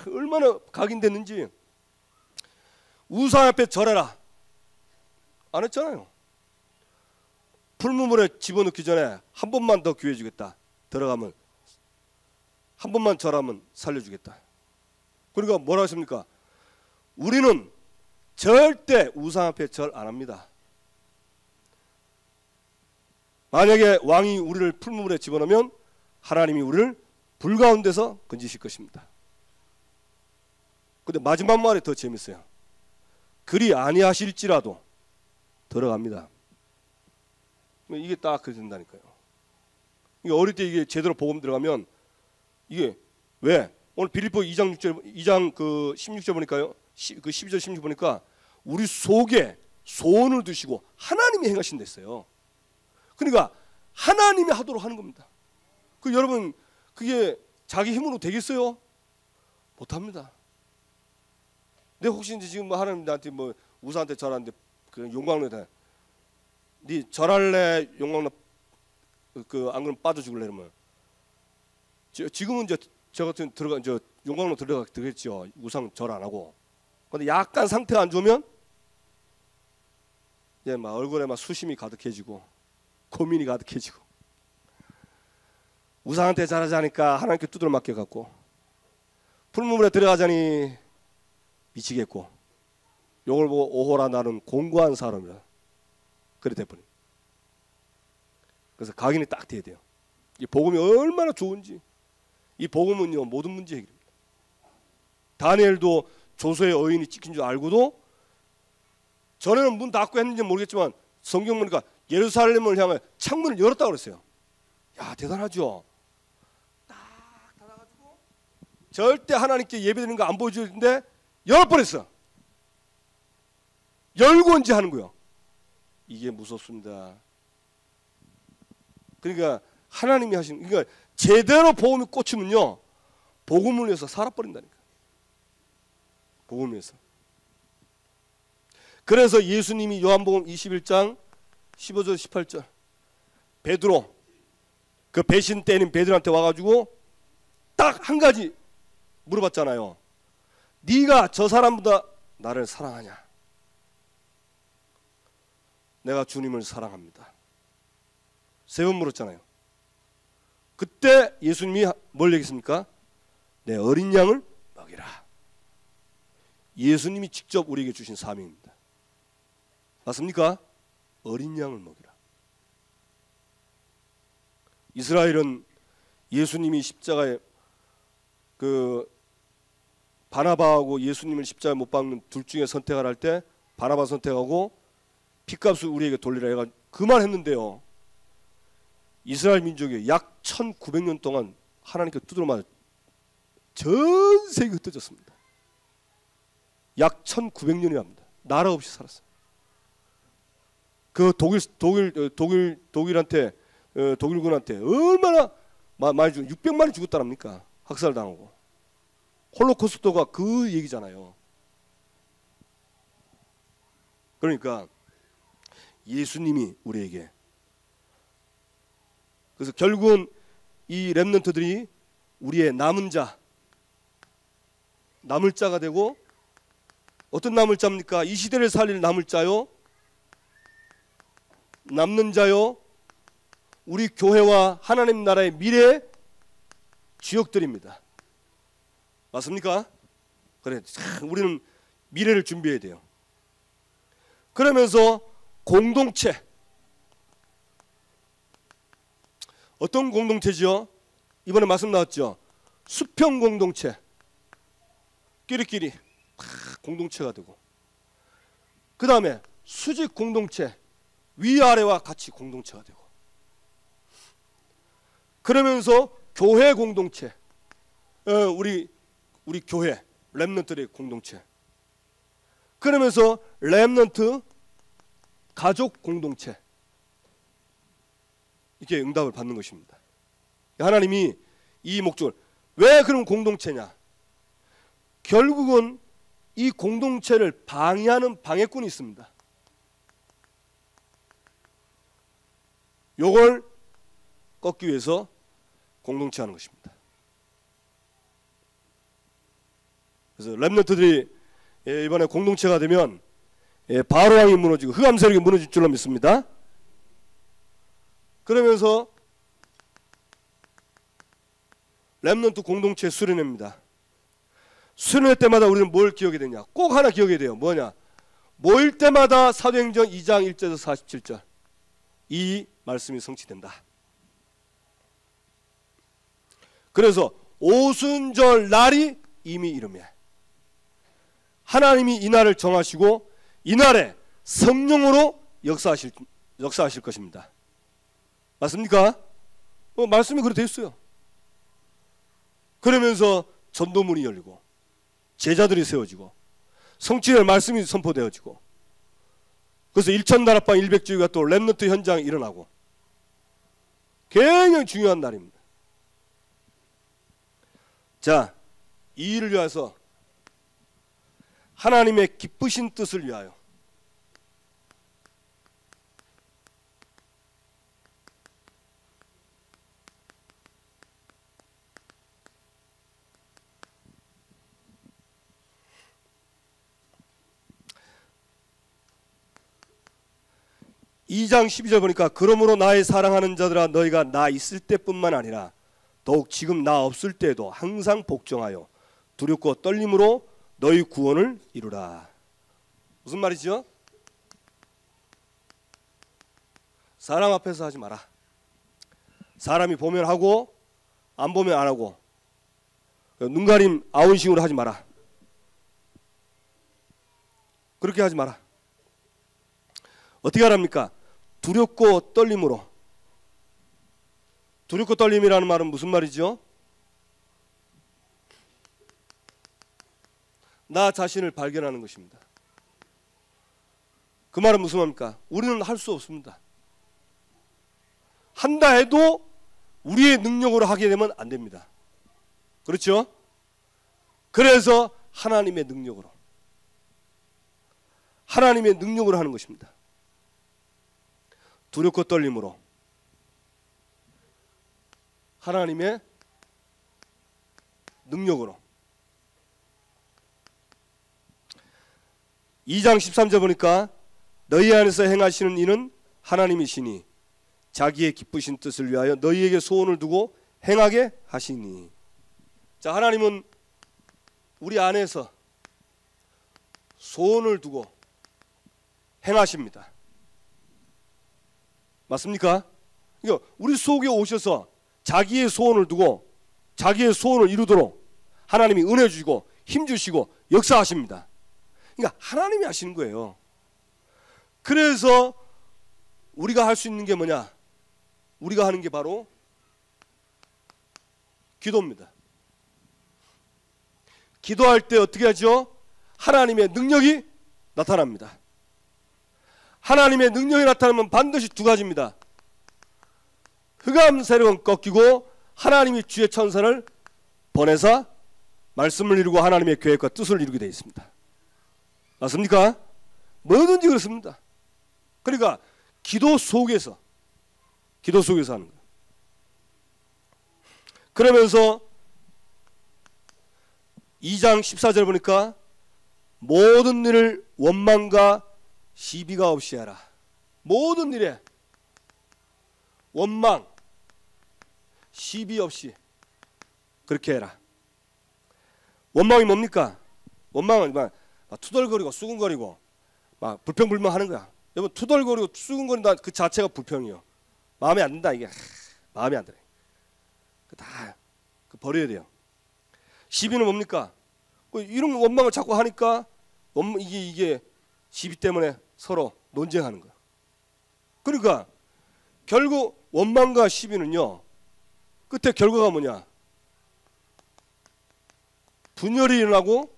얼마나 각인됐는지. 우상 앞에 절해라 안 했잖아요. 풀무물에 집어넣기 전에 한 번만 더 기회 주겠다. 들어가면 한 번만 절하면 살려주겠다. 그러니까 뭐라 했습니까? 우리는 절대 우상 앞에 절 안 합니다. 만약에 왕이 우리를 풀무물에 집어넣으면 하나님이 우리를 불 가운데서 건지실 것입니다. 근데 마지막 말이 더 재밌어요. 그리 아니하실지라도 들어갑니다. 이게 딱 그렇게 된다니까요. 이게 어릴 때 이게 제대로 복음 들어가면 이게 왜? 오늘 빌립보 2장 6절 2장 그 16절 보니까요. 그 12절 16절 보니까 우리 속에 소원을 두시고 하나님이 행하신다 했어요. 그러니까 하나님이 하도록 하는 겁니다. 그 여러분 그게 자기 힘으로 되겠어요? 못합니다. 내 혹시 이제 지금 뭐 하나님 나한테 뭐 우사한테 절하는데 그 용광로에다 네 절할래 용광로 그 안 그러면 빠져 죽을래 이러면 지금은 이제 저 같은 들어가 저 용광로 들어가겠죠. 우상 절 안 하고. 근데 약간 상태가 안 좋으면 이제 막 얼굴에 막 수심이 가득해지고 고민이 가득해지고 우상한테 잘하자니까 하나님께 두드려 맞게 갖고 풀무물에 들어가자니 미치겠고 요걸 보고 오호라 나는 공고한 사람이라 그래 돼버린. 그래서 각인이 딱 돼야 돼요. 이 복음이 얼마나 좋은지. 이 복음은요 모든 문제 해결입니다. 다니엘도 조서의 어인이 찍힌 줄 알고도 전에는 문 닫고 했는지 모르겠지만 성경 보니까 예루살렘을 향해 창문을 열었다고 그랬어요. 야 대단하죠. 딱 닫아가지고 절대 하나님께 예배드리는 거 안 보여줄 텐데 열어버렸어. 열고 이제 하는 거예요. 이게 무섭습니다. 그러니까 하나님이 하신 그러니까 제대로 복음이 꽂히면요 복음을 위해서 살아버린다니까. 복음을 위해서. 그래서 예수님이 요한복음 21장 15절 18절 베드로 그 배신 때린 베드로한테 와가지고 딱 한 가지 물어봤잖아요. 네가 저 사람보다 나를 사랑하냐? 내가 주님을 사랑합니다. 3번 물었잖아요. 그때 예수님이 뭘 얘기했습니까? 내 어린 양을 먹이라. 예수님이 직접 우리에게 주신 사명입니다. 맞습니까? 어린 양을 먹이라. 이스라엘은 예수님이 십자가에 그 바나바하고 예수님을 십자가에 못 박는 둘 중에 선택을 할 때 바나바 선택하고 핏값을 우리에게 돌리라 해가 그 말 했는데요. 이스라엘 민족이 약 1900년 동안 하나님께 두드려 맞아 전 세계가 흩어졌습니다. 약 1900년이랍니다. 나라 없이 살았어요. 그 독일한테 독일군한테 얼마나 많이 600만이 죽었다랍니까? 학살당하고. 홀로코스트가 그 얘기잖아요. 그러니까 예수님이 우리에게 그래서 결국은 이 렘넌트들이 우리의 남은 자 남을 자가 되고 어떤 남을 자입니까? 이 시대를 살릴 남을 자요 남는 자요 우리 교회와 하나님 나라의 미래 주역들입니다. 맞습니까? 그래 우리는 미래를 준비해야 돼요. 그러면서 공동체 어떤 공동체죠? 이번에 말씀 나왔죠. 수평 공동체 끼리끼리 공동체가 되고 그 다음에 수직 공동체 위아래와 같이 공동체가 되고 그러면서 교회 공동체 우리 교회 렘넌트의 공동체 그러면서 렘넌트 가족 공동체 이렇게 응답을 받는 것입니다. 하나님이 이 목적을 왜 그런 공동체냐? 결국은 이 공동체를 방해하는 방해꾼이 있습니다. 요걸 꺾기 위해서 공동체 하는 것입니다. 그래서 렘넌트들이 이번에 공동체가 되면 바로 왕이 무너지고 흑암 세력이 무너질 줄로 믿습니다. 그러면서 렘넌트 공동체 수련회입니다. 수련회 때마다 우리는 뭘 기억해야 되냐? 꼭 하나 기억해야 돼요. 뭐냐? 모일 때마다 사도행전 2장 1절에서 47절 이 말씀이 성취된다. 그래서 오순절 날이 이미 이르매 하나님이 이 날을 정하시고 이 날에 성령으로 역사하실 것입니다. 맞습니까? 말씀이 그렇게 되어 있어요. 그러면서 전도문이 열리고 제자들이 세워지고 성취될 말씀이 선포되어지고 그래서 일천나라방 일백주의가 또 렘넌트 현장에 일어나고 굉장히 중요한 날입니다. 자, 이 일을 위해서 하나님의 기쁘신 뜻을 위하여 (2장 12절) 보니까 그러므로 나의 사랑하는 자들아 너희가 나 있을 때뿐만 아니라 더욱 지금 나 없을 때에도 항상 복종하여 두렵고 떨림으로 너희 구원을 이루라. 무슨 말이죠? 사람 앞에서 하지 마라. 사람이 보면 하고 안 보면 안 하고 눈가림 아운식으로 하지 마라. 그렇게 하지 마라. 어떻게 하랍니까? 두렵고 떨림으로. 두렵고 떨림이라는 말은 무슨 말이죠? 나 자신을 발견하는 것입니다. 그 말은 무슨 말입니까? 우리는 할 수 없습니다. 한다 해도 우리의 능력으로 하게 되면 안 됩니다. 그렇죠? 그래서 하나님의 능력으로 하는 것입니다. 두렵고 떨림으로 하나님의 능력으로. 2장 13절 보니까 너희 안에서 행하시는 이는 하나님이시니 자기의 기쁘신 뜻을 위하여 너희에게 소원을 두고 행하게 하시니. 자, 하나님은 우리 안에서 소원을 두고 행하십니다. 맞습니까? 그러니까 우리 속에 오셔서 자기의 소원을 두고 자기의 소원을 이루도록 하나님이 은혜 주시고 힘 주시고 역사하십니다. 그러니까 하나님이 하시는 거예요. 그래서 우리가 할 수 있는 게 뭐냐? 우리가 하는 게 바로 기도입니다. 기도할 때 어떻게 하죠? 하나님의 능력이 나타납니다. 하나님의 능력이 나타나면 반드시 두 가지입니다. 흑암 세력은 꺾이고 하나님이 주의 천사를 보내사 말씀을 이루고 하나님의 계획과 뜻을 이루게 되어 있습니다. 맞습니까? 뭐든지 그렇습니다. 그러니까 기도 속에서 하는 거예요. 그러면서 2장 14절 보니까 모든 일을 원망과 시비가 없이 해라. 모든 일에 원망, 시비 없이 그렇게 해라. 원망이 뭡니까? 원망은 막 투덜거리고 수근거리고 막 불평불만하는 거야. 여러분, 투덜거리고 수근거린다 그 자체가 불평이요. 마음에 안 든다 이게. 마음에 안 들어. 다 버려야 돼요. 시비는 뭡니까? 이런 원망을 자꾸 하니까 이게 시비 때문에 서로 논쟁하는 거야. 그러니까 결국 원망과 시비는요, 끝에 결과가 뭐냐? 분열이 일어나고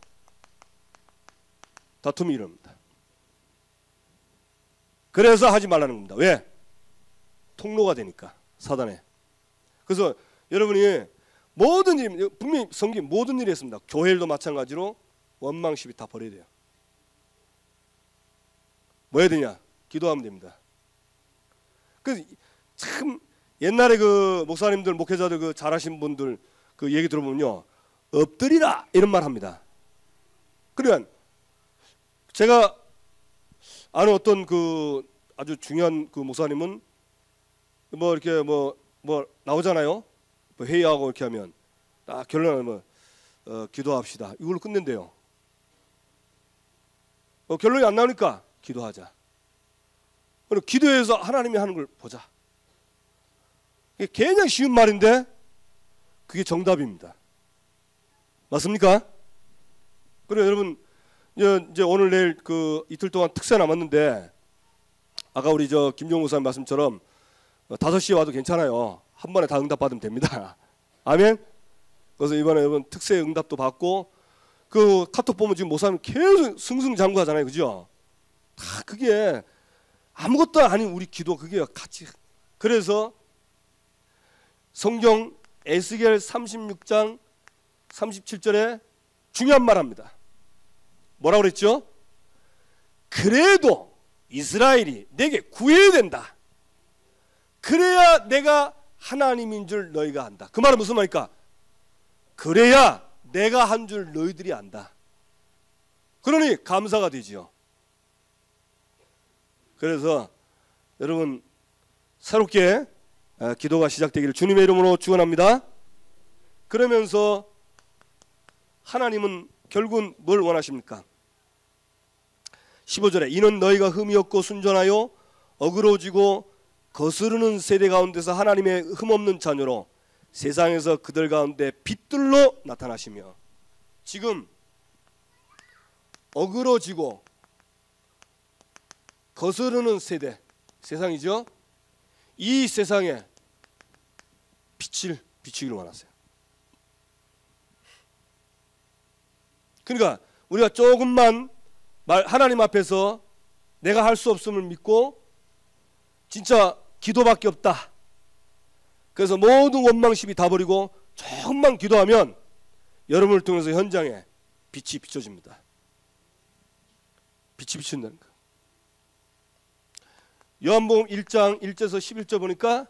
다툼이 일어납니다. 그래서 하지 말라는 겁니다. 왜? 통로가 되니까, 사단에. 그래서 여러분이 모든 일, 분명히 성경 모든 일이 있습니다. 교회 일도 마찬가지로 원망 시비 다 버려야 돼요. 뭐 해야 되냐? 기도하면 됩니다. 그 참 옛날에 그 목사님들, 목회자들 그 잘하신 분들 그 얘기 들어보면요, 엎드리라 이런 말 합니다. 그러니까 제가 아는 어떤 그 아주 중요한 그 목사님은 뭐 이렇게 뭐 나오잖아요. 뭐 회의하고 이렇게 하면 딱 결론은 기도합시다. 이걸로 끝낸대요. 결론이 안 나오니까 기도하자. 그리고 기도해서 하나님이 하는 걸 보자. 이게 굉장히 쉬운 말인데 그게 정답입니다. 맞습니까? 그리고 여러분 이제 오늘 내일 그 이틀 동안 특세 남았는데 아까 우리 저 김종우 목사님 말씀처럼 5시에 와도 괜찮아요. 한 번에 다 응답 받으면 됩니다. 아멘. 그래서 이번에 여러분 특세 응답도 받고 그 카톡 보면 지금 목사님 계속 승승장구하잖아요, 그죠? 다 그게 아무것도 아닌 우리 기도 그게 같이. 그래서 성경 에스겔 36장 37절에 중요한 말 합니다. 뭐라고 그랬죠? 그래도 이스라엘이 내게 구해야 된다. 그래야 내가 하나님인 줄 너희가 안다. 그 말은 무슨 말일까? 그래야 내가 한 줄 너희들이 안다. 그러니 감사가 되지요. 그래서 여러분 새롭게 기도가 시작되기를 주님의 이름으로 축원합니다. 그러면서 하나님은 결국은 뭘 원하십니까? 15절에 이는 너희가 흠이 없고 순전하여 어그러지고 거스르는 세대 가운데서 하나님의 흠없는 자녀로 세상에서 그들 가운데 빛들로 나타나시며. 지금 어그러지고 거스르는 세대, 세상이죠. 이 세상에 빛을 비추기를 원하세요. 그러니까 우리가 조금만 하나님 앞에서 내가 할 수 없음을 믿고 진짜 기도밖에 없다. 그래서 모든 원망심이 다 버리고 조금만 기도하면 여러분을 통해서 현장에 빛이 비춰집니다. 빛이 비춘다는 거. 요한복음 1장 1절에서 11절 보니까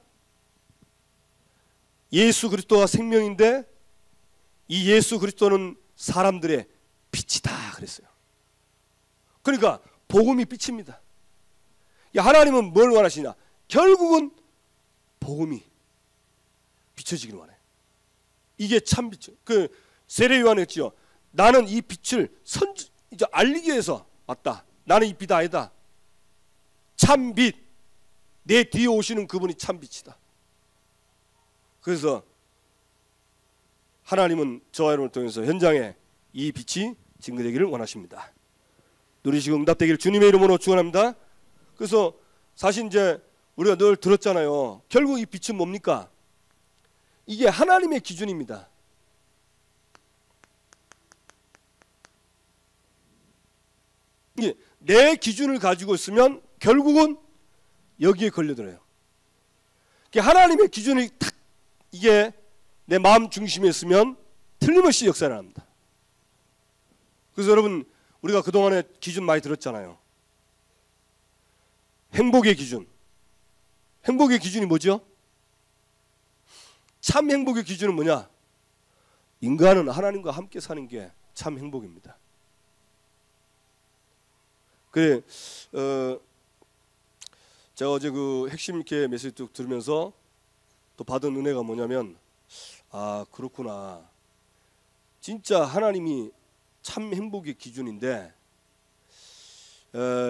예수 그리스도가 생명인데 이 예수 그리스도는 사람들의 빛이다 그랬어요. 그러니까 복음이 빛입니다. 하나님은 뭘 원하시냐? 결국은 복음이 비춰지기를 원해. 이게 참 빛. 그 세례 요한이 했지요. 나는 이 빛을 이제 알리기 위해서 왔다. 나는 이 빛 아니다. 참 빛. 내 뒤에 오시는 그분이 참 빛이다. 그래서 하나님은 저와 여러분을 통해서 현장에 이 빛이 증거되기를 원하십니다. 누리시고 응답되기를 주님의 이름으로 축원합니다. 그래서 사실 이제 우리가 늘 들었잖아요. 결국 이 빛은 뭡니까? 이게 하나님의 기준입니다. 이게 내 기준을 가지고 있으면 결국은 여기에 걸려들어요. 하나님의 기준이 딱 이게 내 마음 중심에 있으면 틀림없이 역사를 합니다. 그래서 여러분 우리가 그동안에 기준 많이 들었잖아요. 행복의 기준. 행복의 기준이 뭐죠? 참 행복의 기준은 뭐냐? 인간은 하나님과 함께 사는 게 참 행복입니다. 그래, 제가 어제 그 핵심 있게 메시지 쭉 들으면서 또 받은 은혜가 뭐냐면, 아 그렇구나. 진짜 하나님이 참 행복의 기준인데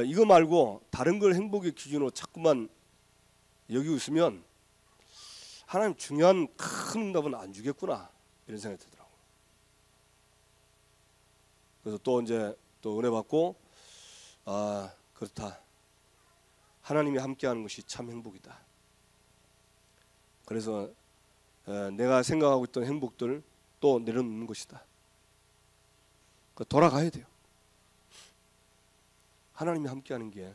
이거 말고 다른 걸 행복의 기준으로 자꾸만 여기고 있으면 하나님 중요한 큰 응답은 안 주겠구나 이런 생각이 들더라고요. 그래서 또 이제 또 은혜 받고 아 그렇다. 하나님이 함께하는 것이 참 행복이다. 그래서 내가 생각하고 있던 행복들 또 내려놓는 것이다. 돌아가야 돼요. 하나님이 함께하는 게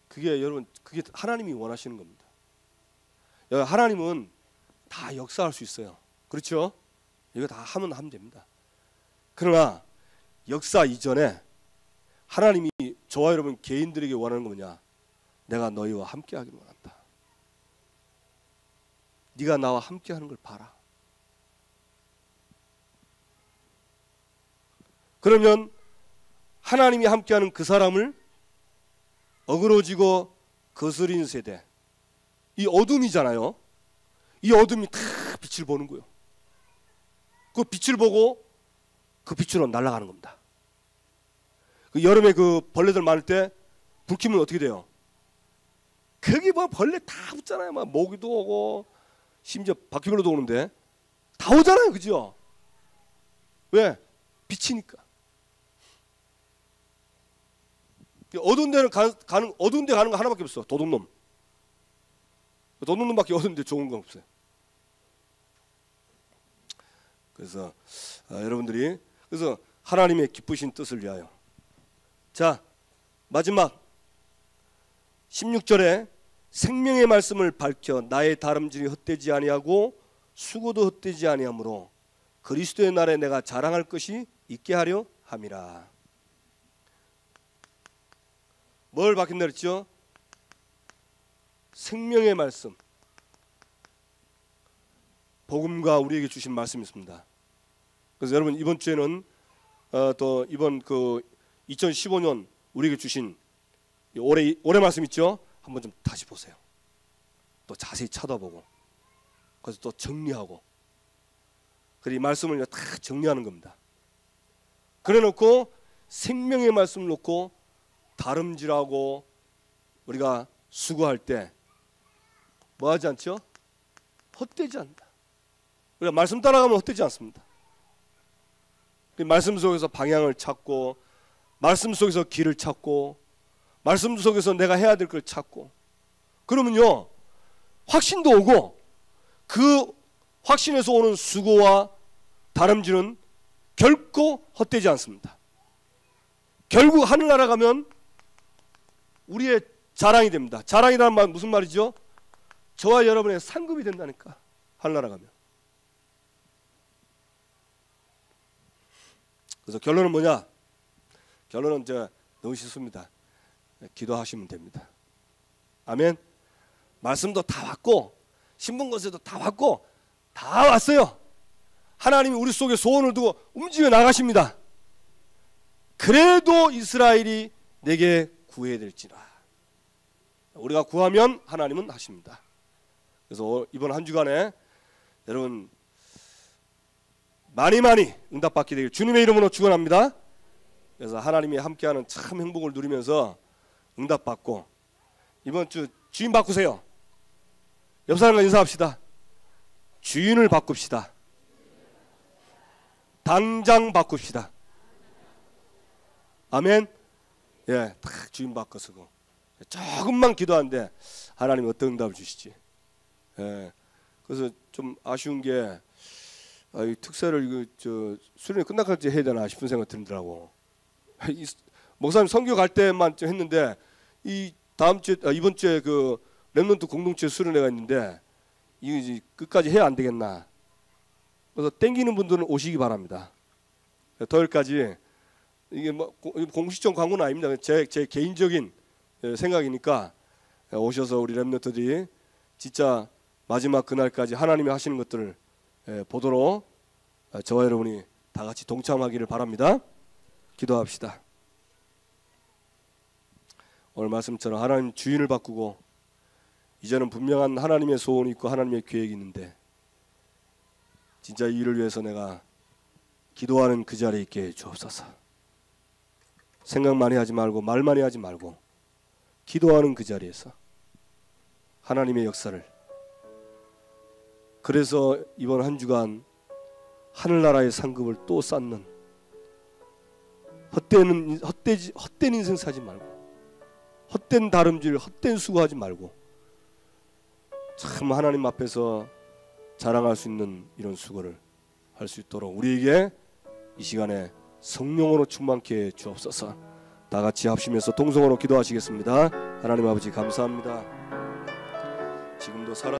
그게 여러분 그게 하나님이 원하시는 겁니다. 하나님은 다 역사할 수 있어요. 그렇죠? 이거 다 하면 됩니다. 그러나 역사 이전에 하나님이 저와 여러분 개인들에게 원하는 건 뭐냐? 내가 너희와 함께하기를 원한다. 네가 나와 함께하는 걸 봐라. 그러면 하나님이 함께하는 그 사람을 어그러지고 거스린 세대, 이 어둠이잖아요. 이 어둠이 다 빛을 보는 거예요. 그 빛을 보고 그 빛으로 날아가는 겁니다. 그 여름에 그 벌레들 많을 때 불 켜면 어떻게 돼요? 거기 뭐 벌레 다 붙잖아요. 막 모기도 오고 심지어 바퀴벌레도 오는데 다 오잖아요, 그죠? 왜? 빛이니까. 어두운 데는 어두운 데 가는 거 하나밖에 없어. 도둑놈. 도둑놈밖에 어두운 데 좋은 건 없어요. 그래서 여러분들이 그래서 하나님의 기쁘신 뜻을 위하여. 자, 마지막 16절에 생명의 말씀을 밝혀 나의 다름질이 헛되지 아니하고 수고도 헛되지 아니하므로 그리스도의 날에 내가 자랑할 것이 있게 하려 함이라. 뭘 밝힌다 그랬죠? 생명의 말씀. 복음과 우리에게 주신 말씀이 있습니다. 그래서 여러분 이번 주에는 또 이번 그 2015년 우리에게 주신 올해 말씀 있죠? 한번 좀 다시 보세요. 또 자세히 쳐다보고 그래서 또 정리하고 그리고 이 말씀을 다 정리하는 겁니다. 그래놓고 생명의 말씀을 놓고 다름질하고 우리가 수고할 때 뭐 하지 않죠? 헛되지 않는다. 우리가 말씀 따라가면 헛되지 않습니다. 말씀 속에서 방향을 찾고 말씀 속에서 길을 찾고 말씀 속에서 내가 해야 될 걸 찾고 그러면요 확신도 오고 그 확신에서 오는 수고와 다름질은 결코 헛되지 않습니다. 결국 하늘나라 가면 우리의 자랑이 됩니다. 자랑이라는 말 무슨 말이죠? 저와 여러분의 상급이 된다니까. 하늘나라 가면. 그래서 결론은 뭐냐? 결론은 너무 쉽습니다. 기도하시면 됩니다. 아멘. 말씀도 다 왔고 신분권세도 다 왔고 다 왔어요. 하나님이 우리 속에 소원을 두고 움직여 나가십니다. 그래도 이스라엘이 내게 구해야 될지라. 우리가 구하면 하나님은 하십니다. 그래서 이번 한 주간에 여러분 많이 응답받게 되길 주님의 이름으로 축원합니다. 그래서 하나님이 함께하는 참 행복을 누리면서 응답받고 이번 주 주인 바꾸세요. 옆 사람과 인사합시다. 주인을 바꿉시다. 당장 바꿉시다. 아멘. 예, 딱 주인 바꿔서 조금만 기도하는데 하나님 어떤 응답을 주시지. 예, 그래서 좀 아쉬운 게 이 특세를 수련회 끝나갈 때 해야 되나 싶은 생각 들더라고. 목사님 선교 갈 때만 좀 했는데 이 다음 주에 이번 주에 그 렘넌트 공동체 수련회가 있는데 이거 이제 끝까지 해야 안 되겠나. 그래서 땡기는 분들은 오시기 바랍니다. 토요일까지 이게 뭐 공식적 광고는 아닙니다. 제 개인적인 생각이니까 오셔서 우리 렘넌트들이 진짜 마지막 그날까지 하나님이 하시는 것들을 보도록 저와 여러분이 다 같이 동참하기를 바랍니다. 기도합시다. 오늘 말씀처럼 하나님 주인을 바꾸고 이제는 분명한 하나님의 소원이 있고 하나님의 계획이 있는데 진짜 이 일을 위해서 내가 기도하는 그 자리에 있게 주옵소서. 생각 많이 하지 말고 말 많이 하지 말고 기도하는 그 자리에서 하나님의 역사를. 그래서 이번 한 주간 하늘나라의 상급을 또 쌓는 헛된 인생 사지 말고 헛된 다름질 헛된 수고하지 말고 참 하나님 앞에서 자랑할 수 있는 이런 수고를 할 수 있도록 우리에게 이 시간에 성령으로 충만케 주옵소서. 다 같이 합심해서 통성으로 기도하시겠습니다. 하나님 아버지 감사합니다. 지금도 살아